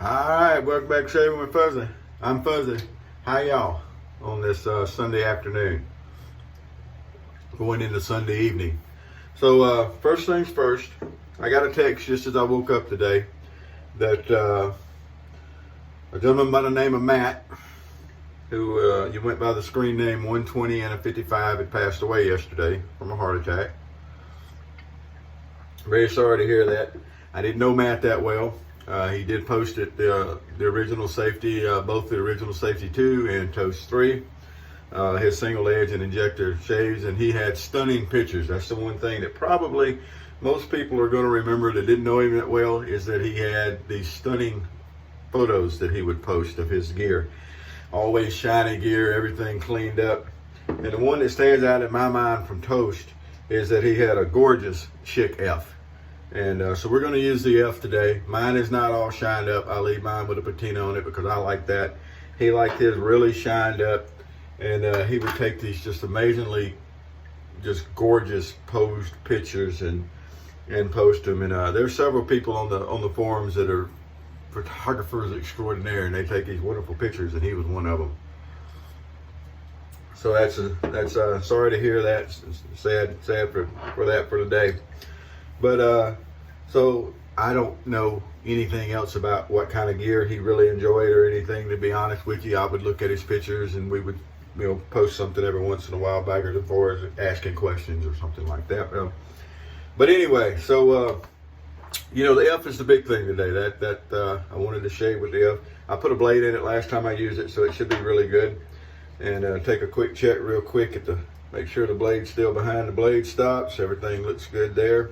Alright, welcome back to Shaving with Fuzzy. I'm Fuzzy. How y'all on this Sunday afternoon? Going into Sunday evening. So first things first, I got a text just as I woke up today that a gentleman by the name of Matt, who you went by the screen name 120 and a 55, had passed away yesterday from a heart attack. Very sorry to hear that. I didn't know Matt that well. He did post it, the original safety, both the original safety 2 and toast 3, his single edge and injector shaves, and he had stunning pictures. That's the one thing that probably most people are going to remember that didn't know him that well, is that he had these stunning photos that he would post of his gear. Always shiny gear, everything cleaned up. And the one that stands out in my mind from toast is that he had a gorgeous Schick F. And so we're going to use the F today. Mine is not all shined up. I leave mine with a patina on it because I like that. He liked his really shined up. And he would take these just amazingly, just gorgeous posed pictures and post them. And there's several people on the forums that are photographers extraordinaire, and they take these wonderful pictures, and he was one of them. So that's sorry to hear that. Sad for that for today. But so I don't know anything else about what kind of gear he really enjoyed or anything, to be honest with you. I would look at his pictures and we would, post something every once in a while back or forth, asking questions or something like that. But anyway, so the F is the big thing today. That I wanted to shave with the F. I put a blade in it last time I used it, so it should be really good. And take a quick check real quick make sure the blade's still behind the blade stops. Everything looks good there.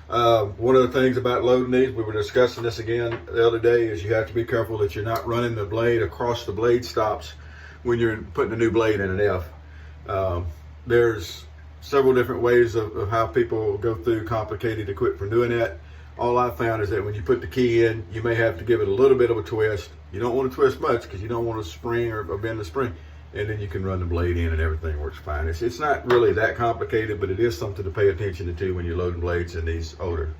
One of the things about loading these, we were discussing this again the other day, is you have to be careful that you're not running the blade across the blade stops when you're putting a new blade in an F. There's several different ways of how people go through complicated equipment for doing that. All I found is that when you put the key in, you may have to give it a little bit of a twist. You don't want to twist much because you don't want to spring or bend the spring. And then you can run the blade in and everything works fine. It's not really that complicated, but it is something to pay attention to when you're loading blades in these older.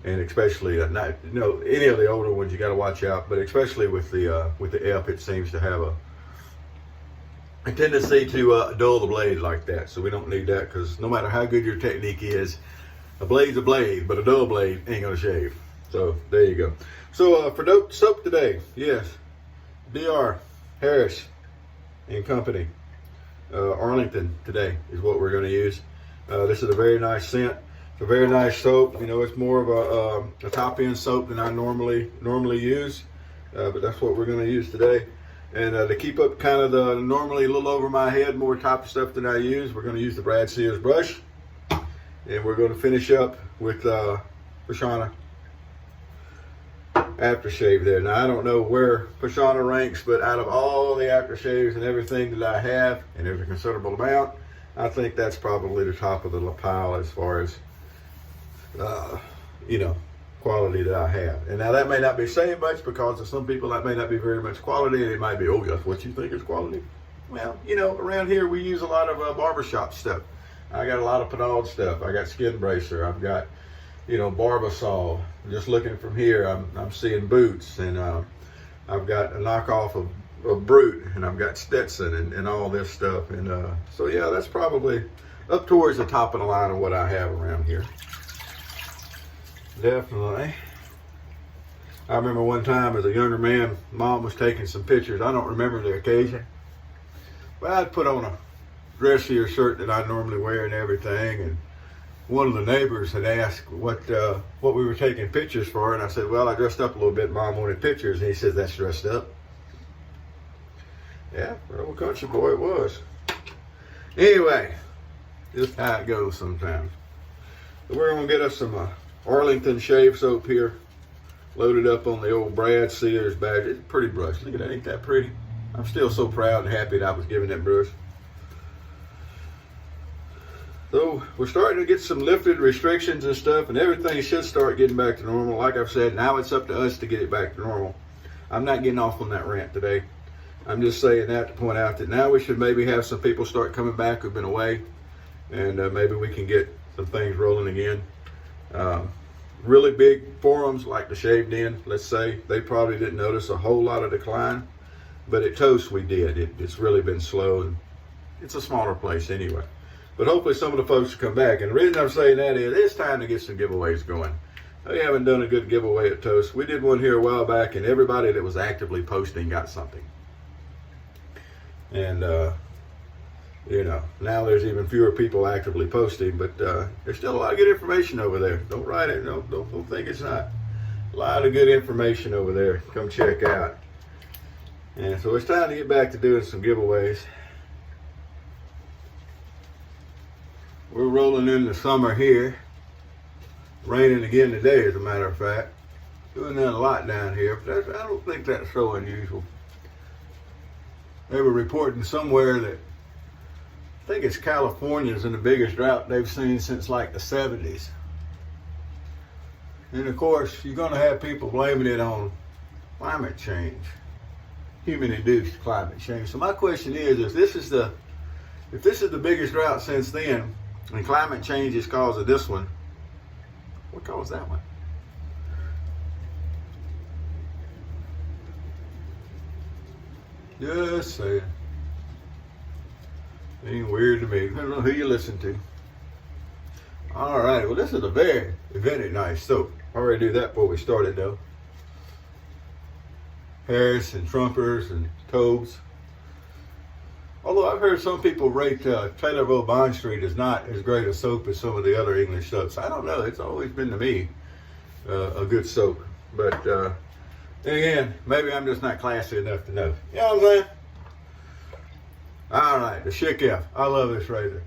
And especially, any of the older ones you got to watch out, but especially with the F, it seems to have a tendency to dull the blade like that. So we don't need that, because no matter how good your technique is, a blade's a blade, but a dull blade ain't gonna shave. So there you go. So for soap today, yes, DR Harris and Company, Arlington today is what we're going to use. This is a very nice scent. It's a very nice soap. It's more of a top-end soap than I normally use, but that's what we're going to use today. And to keep up kind of the normally a little over my head, more top stuff than I use, we're going to use the Brad Sears brush, and we're going to finish up with Pashana Aftershave there. Now I don't know where Pashana ranks, but out of all the aftershaves and everything that I have, and there's a considerable amount, I think that's probably the top of the pile as far as quality that I have. And now that may not be saying much, because to some people that may not be very much quality, and it might be, oh, that's what you think is quality. Well, around here we use a lot of barbershop stuff. I got a lot of Penald stuff. I got Skin Bracer. I've got Barbasol. Just looking from here, I'm seeing Boots, and I've got a knockoff of Brute, and I've got Stetson and all this stuff. And so yeah, that's probably up towards the top of the line of what I have around here. Definitely. I remember one time as a younger man, Mom was taking some pictures. I don't remember the occasion, but I'd put on a dressier shirt that I normally wear and everything, and one of the neighbors had asked what we were taking pictures for, and I said, well, I dressed up a little bit. Mom wanted pictures, and he said, that's dressed up. Yeah, for an old country boy it was. Anyway, just how it goes sometimes. So we're going to get us some Arlington shave soap here, loaded up on the old Brad Sears badge. It's a pretty brush. Look at that, ain't that pretty? I'm still so proud and happy that I was given that brush. So we're starting to get some lifted restrictions and stuff, and everything should start getting back to normal. Like I've said, now it's up to us to get it back to normal. I'm not getting off on that rant today. I'm just saying that to point out that now we should maybe have some people start coming back who've been away, and maybe we can get some things rolling again. really big forums like the Shave Den, let's say, they probably didn't notice a whole lot of decline. But at Toast, we did. It's really been slow, and it's a smaller place anyway. But hopefully some of the folks will come back. And the reason I'm saying that is it's time to get some giveaways going. We haven't done a good giveaway at Toast. We did one here a while back, and everybody that was actively posting got something. And, you know, now there's even fewer people actively posting, but there's still a lot of good information over there. Don't write it. Don't think it's not. A lot of good information over there. Come check out. And so it's time to get back to doing some giveaways. We're rolling into summer here. Raining again today, as a matter of fact. Doing that a lot down here, but I don't think that's so unusual. They were reporting somewhere that I think it's California's in the biggest drought they've seen since like the 70s. And of course, you're going to have people blaming it on climate change, human-induced climate change. So my question is, if this is the biggest drought since then, and climate change is cause of this one, what caused that one? Just saying. Ain't weird to me. I don't know who you listen to. All right. Well, this is a very nice soap. I already knew that before we started, though. Harris and Trumpers and Tobes. Although I've heard some people rate Taylorville Bond Street as not as great a soap as some of the other English soaps. I don't know. It's always been to me a good soap. But then again, maybe I'm just not classy enough to know. You know what I'm saying? All right, the Schick F. I love this razor.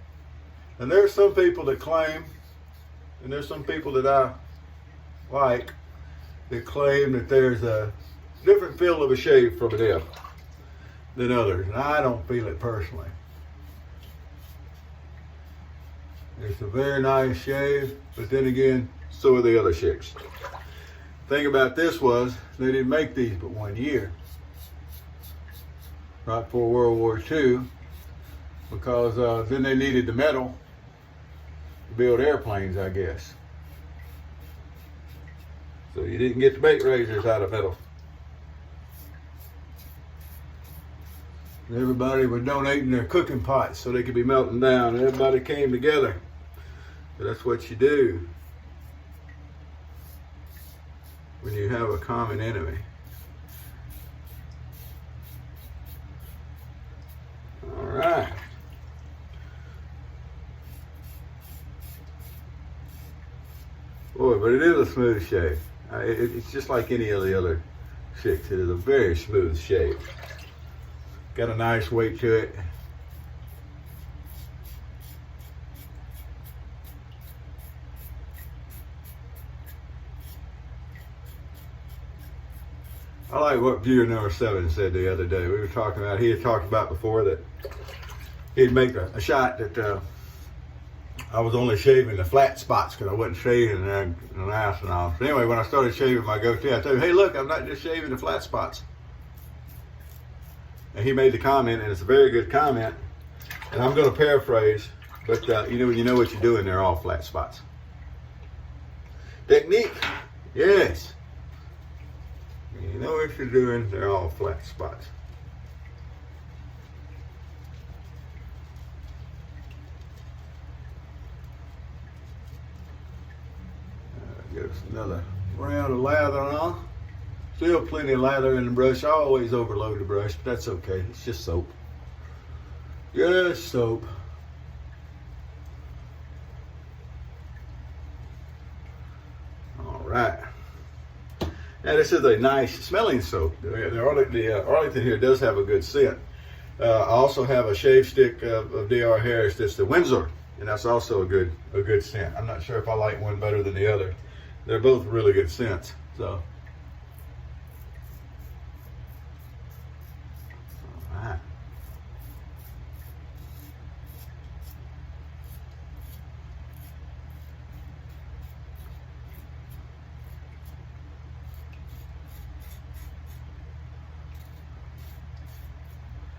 And there's some people that claim, and there's some people that I like, that claim that there's a different feel of a shave from an F than others, and I don't feel it personally. It's a very nice shave, but then again, so are the other Schicks. Thing about this was, they didn't make these but 1 year, right before World War II, because then they needed the metal to build airplanes, I guess. So you didn't get the bait razors out of metal. Everybody was donating their cooking pots so they could be melting down. Everybody came together. So that's what you do when you have a common enemy. All right. Boy, but it is a smooth shave. It's just like any of the other Schicks. It is a very smooth shave. Got a nice weight to it. I like what viewer number 7 said the other day. We were talking about, he had talked about before that he'd make a shot that I was only shaving the flat spots because I wasn't shaving an ass and all. So anyway, when I started shaving my goatee, I told him, hey, look, I'm not just shaving the flat spots. And he made the comment, and it's a very good comment, and I'm going to paraphrase, but you know what you're doing, they're all flat spots. Technique, yes. You know what you're doing, they're all flat spots. Get us another round of lather on. Still plenty of lather in the brush. I always overload the brush, but that's okay. It's just soap. Just soap. All right. Now this is a nice smelling soap. The Arlington here does have a good scent. I also have a shave stick of D.R. Harris that's the Windsor, and that's also a good scent. I'm not sure if I like one better than the other. They're both really good scents. So.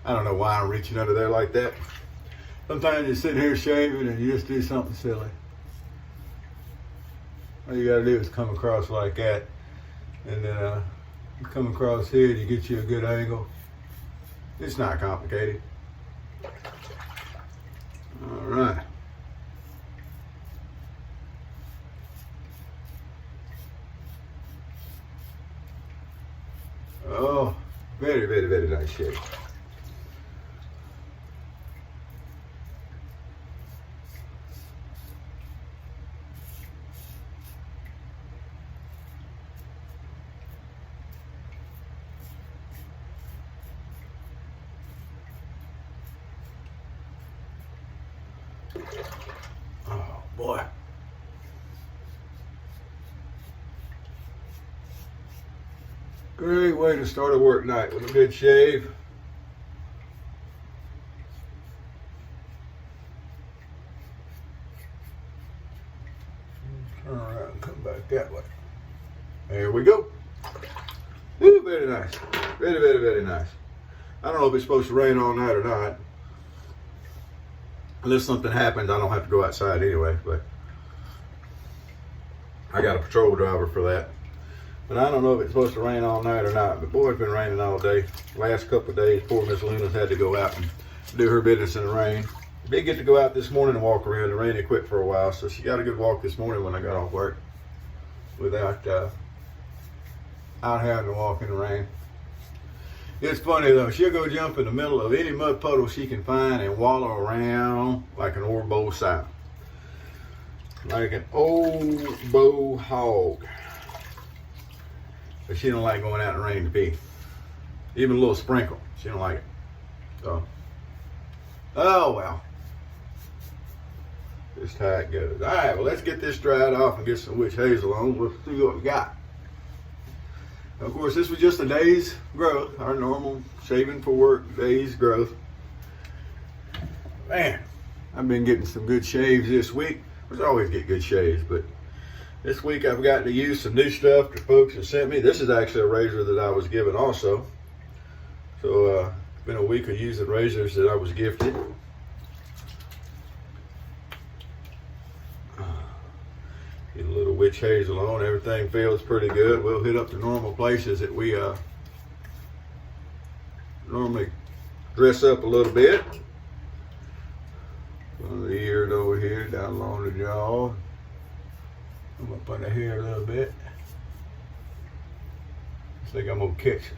I don't know why I'm reaching under there like that. Sometimes you're sitting here shaving and you just do something silly. All you gotta do is come across like that, and then you come across here to get you a good angle. It's not complicated. All right. Oh, very, very, very nice shave. Oh boy. Great way to start a work night with a good shave. Turn around and come back that way. There we go. Ooh, very nice. Very, very, very nice. I don't know if it's supposed to rain all night or not. Unless something happens, I don't have to go outside anyway, but I got a patrol driver for that. But I don't know if it's supposed to rain all night or not, but boy, it's been raining all day. Last couple of days, poor Miss Luna's had to go out and do her business in the rain. Did get to go out this morning and walk around. The rain had quit for a while, so she got a good walk this morning when I got off work without out having to walk in the rain. It's funny though, she'll go jump in the middle of any mud puddle she can find and wallow around like an old bow sow. Like an old bow hog. But she don't like going out in the rain to pee. Even a little sprinkle, she don't like it. So, oh well. Just how it goes. All right, well let's get this dried off and get some witch hazel on. We'll see what we got. Of course, this was just a day's growth, our normal shaving for work day's growth. Man, I've been getting some good shaves this week. I always get good shaves, but this week I've gotten to use some new stuff that folks have sent me. This is actually a razor that I was given also. So it's been a week of using razors that I was gifted. Get a little witch hazel on. Everything feels pretty good. We'll hit up the normal places that we normally dress up a little bit. Under the ear and over here, down along the jaw. I'm up under here a little bit. I think I'm gonna catch it.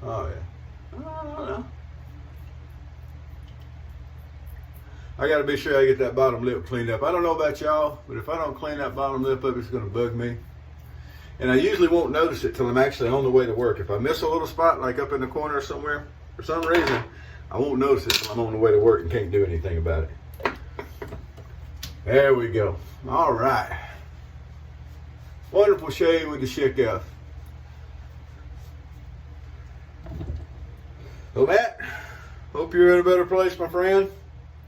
Oh yeah. Oh, I gotta be sure I get that bottom lip cleaned up. I don't know about y'all, but if I don't clean that bottom lip up, it's gonna bug me. And I usually won't notice it till I'm actually on the way to work. If I miss a little spot, like up in the corner somewhere, for some reason, I won't notice it till I'm on the way to work and can't do anything about it. There we go. All right. Wonderful shave with the Schick F. So Matt, hope you're in a better place, my friend.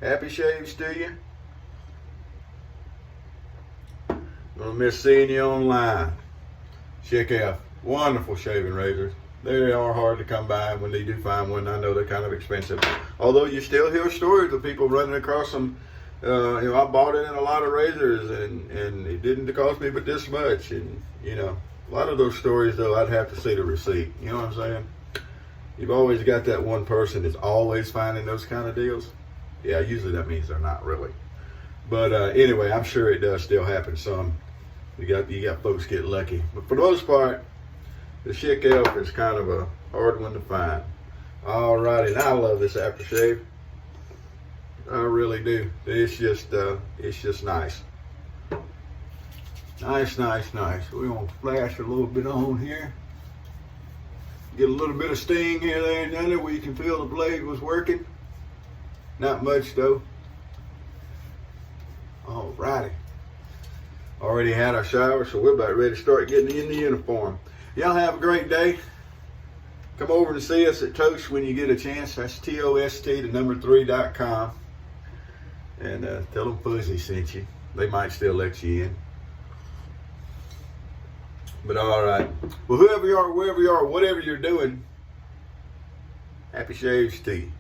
Happy shaves to you. Gonna miss seeing you online. Schick F, wonderful shaving razors. They are hard to come by, and when they do find one, I know they're kind of expensive. Although you still hear stories of people running across them. I bought it in a lot of razors, and it didn't cost me but this much. And a lot of those stories though, I'd have to see the receipt. You know what I'm saying? You've always got that one person that's always finding those kind of deals. Yeah, usually that means they're not really. But anyway, I'm sure it does still happen some. You got folks get lucky. But for the most part, the Schick F is kind of a hard one to find. Alrighty, and I love this aftershave. I really do. It's just nice. Nice. We're gonna flash a little bit on here. Get a little bit of sting here, there, and there where you can feel the blade was working. Not much though. Alrighty. Already had our shower, so we're about ready to start getting in the uniform. Y'all have a great day. Come over and see us at Toast when you get a chance. That's TOST3.com. And tell them Fuzzy sent you. They might still let you in. But alright. Well, whoever you are, wherever you are, whatever you're doing, happy shaves to you.